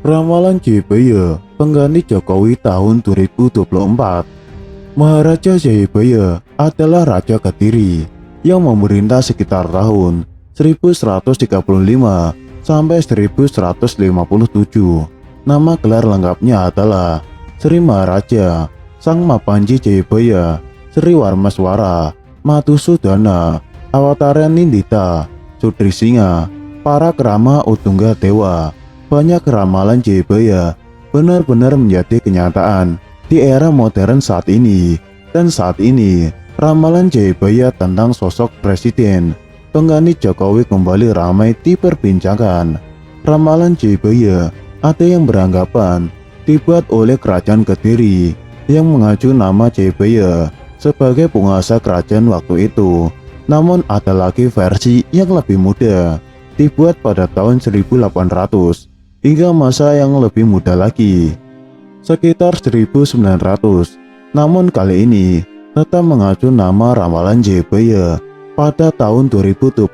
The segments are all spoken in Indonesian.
Ramalan Jayabaya pengganti Jokowi tahun 2024. Maharaja Jayabaya adalah Raja Kediri yang memerintah sekitar tahun 1135 sampai 1157. Nama gelar lengkapnya adalah Sri Maharaja Sang Mapanji Jayabaya Sri Warmaswara Madhusudana Awatara Nindita Sutrisingha Parakrama Utungga Dewa. Banyak ramalan Jayabaya benar-benar menjadi kenyataan di era modern saat ini. Dan saat ini, ramalan Jayabaya tentang sosok presiden pengganti Jokowi kembali ramai diperbincangkan. Ramalan Jayabaya ada yang beranggapan dibuat oleh Kerajaan Kediri yang mengacu nama Jayabaya sebagai penguasa kerajaan waktu itu. Namun ada lagi versi yang lebih muda, dibuat pada tahun 1800 hingga masa yang lebih muda lagi, sekitar 1900. Namun kali ini tetap mengacu nama ramalan Jayabaya. Pada tahun 2024,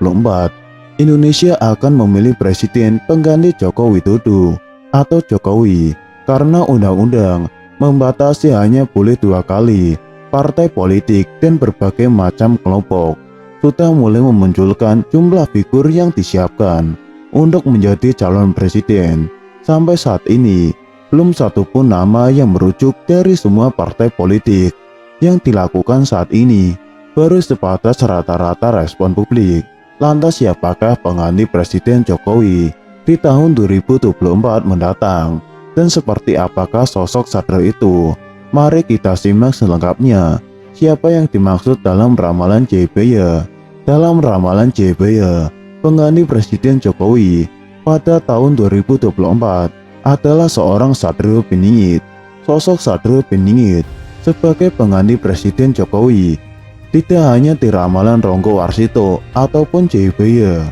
Indonesia akan memilih presiden pengganti Joko Widodo atau Jokowi karena undang-undang membatasi hanya boleh 2 kali. Partai politik dan berbagai macam kelompok sudah mulai memunculkan jumlah figur yang disiapkan untuk menjadi calon presiden. Sampai saat ini, belum satupun nama yang merujuk dari semua partai politik. Yang dilakukan saat ini baru sebatas rata-rata respon publik. Lantas siapakah pengganti Presiden Jokowi di tahun 2024 mendatang? Dan seperti apakah sosok Satrio itu? Mari kita simak selengkapnya. Siapa yang dimaksud dalam ramalan Jayabaya? Dalam ramalan Jayabaya, pengganti Presiden Jokowi pada tahun 2024 adalah seorang Satrio Piningit. Sosok Satrio Piningit sebagai pengganti Presiden Jokowi tidak hanya di ramalan Ronggo Warsito ataupun Jayabaya.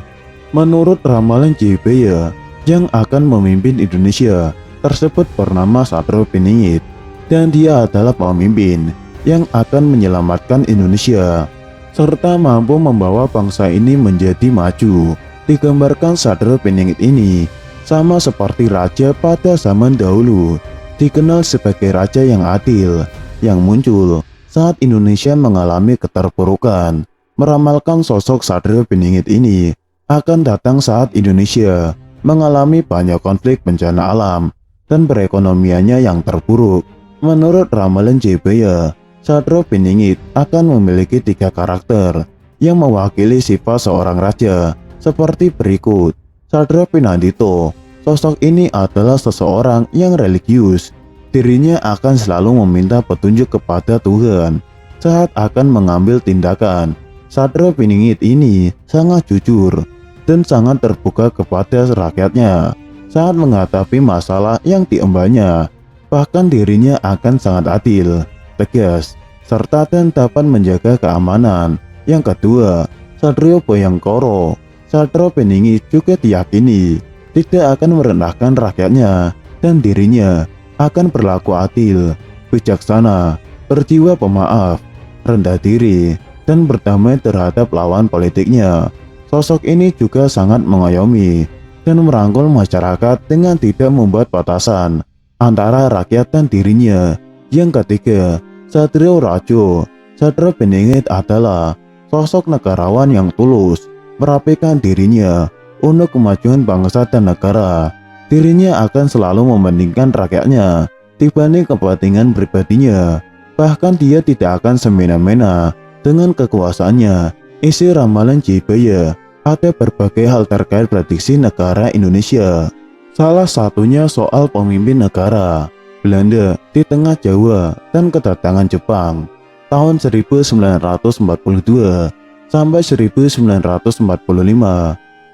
Menurut ramalan Jayabaya, yang akan memimpin Indonesia tersebut bernama Satrio Piningit, dan dia adalah pemimpin yang akan menyelamatkan Indonesia serta mampu membawa bangsa ini menjadi maju. Digambarkan Satrio Piningit ini sama seperti raja pada zaman dahulu, dikenal sebagai raja yang adil, yang muncul saat Indonesia mengalami keterpurukan. Meramalkan sosok Satrio Piningit ini akan datang saat Indonesia mengalami banyak konflik bencana alam dan perekonomiannya yang terpuruk. Menurut ramalan Jayabaya, Satrio Piningit akan memiliki 3 karakter yang mewakili sifat seorang raja seperti berikut. Satrio Pinandito, sosok ini adalah seseorang yang religius. Dirinya akan selalu meminta petunjuk kepada Tuhan saat akan mengambil tindakan. Satrio Piningit ini sangat jujur dan sangat terbuka kepada rakyatnya saat menghadapi masalah yang diembannya. Bahkan dirinya akan sangat adil, tegas, serta dan dapat menjaga keamanan. Yang kedua, Satrio Bhayangkara. Satrio Piningit juga diyakini tidak akan merendahkan rakyatnya dan dirinya akan berlaku adil, bijaksana, berjiwa pemaaf, rendah diri, dan berdamai terhadap lawan politiknya. Sosok ini juga sangat mengayomi dan merangkul masyarakat dengan tidak membuat batasan antara rakyat dan dirinya. Yang ketiga, Satrio Rajo. Satrio Piningit adalah sosok negarawan yang tulus, merapikan dirinya untuk kemajuan bangsa dan negara. Dirinya akan selalu mementingkan rakyatnya dibanding kepentingan pribadinya. Bahkan dia tidak akan semena-mena dengan kekuasaannya. Isi ramalan Jayabaya ada berbagai hal terkait prediksi negara Indonesia. Salah satunya soal pemimpin negara Belanda di tengah Jawa dan kedatangan Jepang tahun 1942 sampai 1945.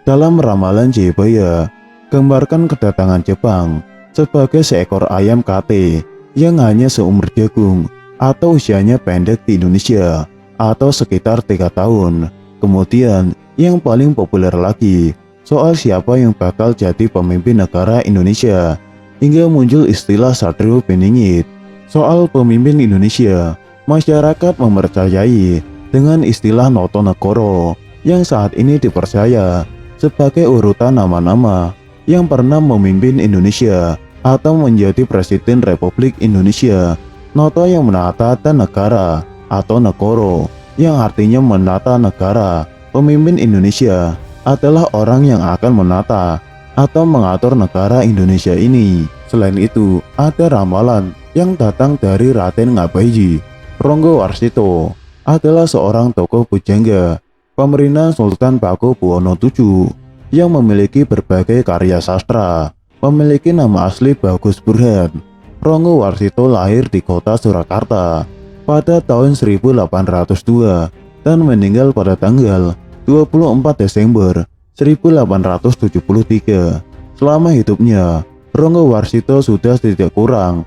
Dalam ramalan Jayabaya, gambarkan kedatangan Jepang sebagai seekor ayam kate yang hanya seumur jagung atau usianya pendek di Indonesia atau sekitar 3 tahun. Kemudian yang paling populer lagi soal siapa yang bakal jadi pemimpin negara Indonesia, hingga muncul istilah Satrio Piningit. Soal pemimpin Indonesia, masyarakat mempercayai dengan istilah Notonegoro yang saat ini dipercaya sebagai urutan nama-nama yang pernah memimpin Indonesia atau menjadi Presiden Republik Indonesia. Noto yang menata negara atau negoro yang artinya menata negara. Pemimpin Indonesia adalah orang yang akan menata atau mengatur negara Indonesia ini. Selain itu, ada ramalan yang datang dari Raden Ngabei. Ronggo Warsito adalah seorang tokoh pujangga pemerintahan Sultan Pakubuwono VII yang memiliki berbagai karya sastra. Memiliki nama asli Bagus Burhan. Ronggo Warsito lahir di kota Surakarta pada tahun 1802 dan meninggal pada tanggal 24 Desember 1873. Selama hidupnya, Ronggo Warsito sudah tidak kurang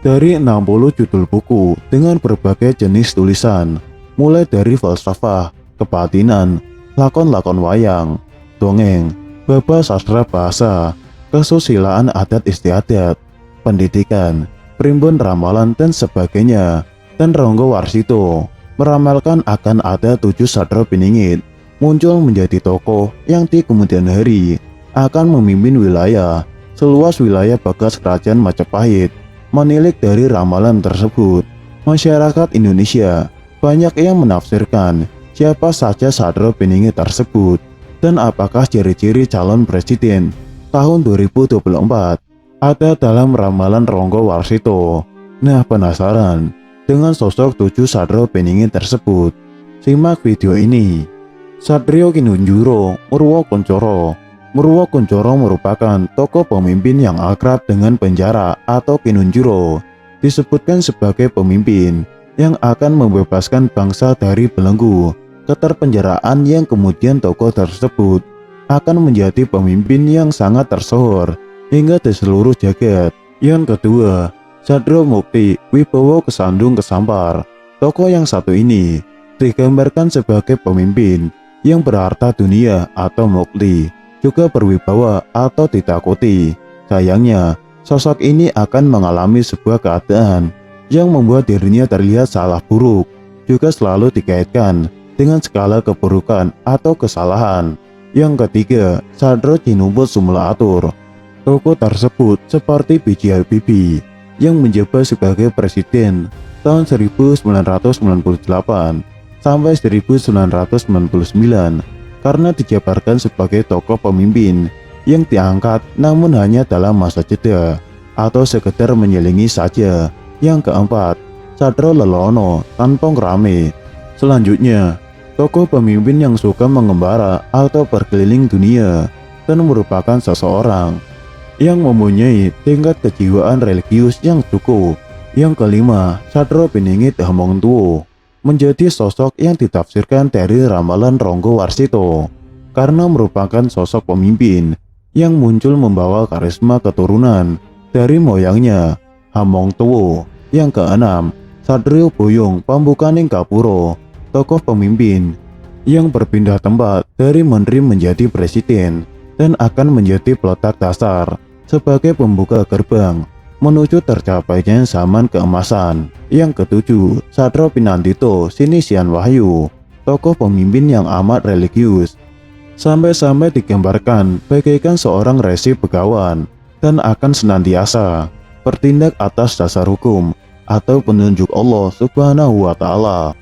dari 60 judul buku dengan berbagai jenis tulisan, mulai dari falsafah, kebatinan, lakon-lakon wayang, dongeng, baba sastra bahasa, kesusilaan adat istiadat, pendidikan, primbon ramalan dan sebagainya. Dan Ronggo Warsito meramalkan akan ada 7 Sadra Piningit muncul menjadi tokoh yang di kemudian hari akan memimpin wilayah seluas wilayah bekas kerajaan Majapahit. Menilik dari ramalan tersebut, masyarakat Indonesia banyak yang menafsirkan siapa saja Sadra Piningit tersebut dan apakah ciri-ciri calon presiden tahun 2024 ada dalam ramalan Ronggo Warsito. Nah, penasaran dengan sosok 7 Sadra Piningit tersebut? Simak video ini. Satrio Kinunjuro Murwokuncoro. Murwokuncoro merupakan tokoh pemimpin yang akrab dengan penjara atau Kinunjuro. Disebutkan sebagai pemimpin yang akan membebaskan bangsa dari belenggu keterpenjaraan, yang kemudian tokoh tersebut akan menjadi pemimpin yang sangat tersohor hingga di seluruh jagat. Yang kedua, Sadro Mukti Wibowo Kesandung Kesampar. Tokoh yang satu ini digambarkan sebagai pemimpin yang berharta dunia atau mukti, juga berwibawa atau ditakuti. Sayangnya, sosok ini akan mengalami sebuah keadaan yang membuat dirinya terlihat salah buruk, juga selalu dikaitkan dengan skala keburukan atau kesalahan. Yang ketiga, Sadro Cinubut Sumulaatur. Tokoh tersebut seperti B.J. Habibie yang menjabat sebagai presiden tahun 1998 sampai 1999 karena dijabarkan sebagai tokoh pemimpin yang diangkat namun hanya dalam masa jeda atau sekedar menyelingi saja. Yang keempat, Sadro Lelono Tanpong Rame. Selanjutnya, tokoh pemimpin yang suka mengembara atau berkeliling dunia dan merupakan seseorang yang mempunyai tingkat kejiwaan religius yang cukup. Yang kelima, Sadro Piningit Hamongtuo menjadi sosok yang ditafsirkan dari ramalan Ronggo Warsito karena merupakan sosok pemimpin yang muncul membawa karisma keturunan dari moyangnya. Hamongtuo. Yang keenam, Satrio Boyong Pambukaning Kapuro, tokoh pemimpin yang berpindah tempat dari menteri menjadi presiden dan akan menjadi peletak dasar sebagai pembuka gerbang menuju tercapainya zaman keemasan. Yang ketujuh, Sadro Pinantito Sinisian Wahyu, tokoh pemimpin yang amat religius, sampai-sampai digambarkan bagaikan seorang resi begawan dan akan senantiasa bertindak atas dasar hukum atau penunjuk Allah Subhanahu wa Ta'ala.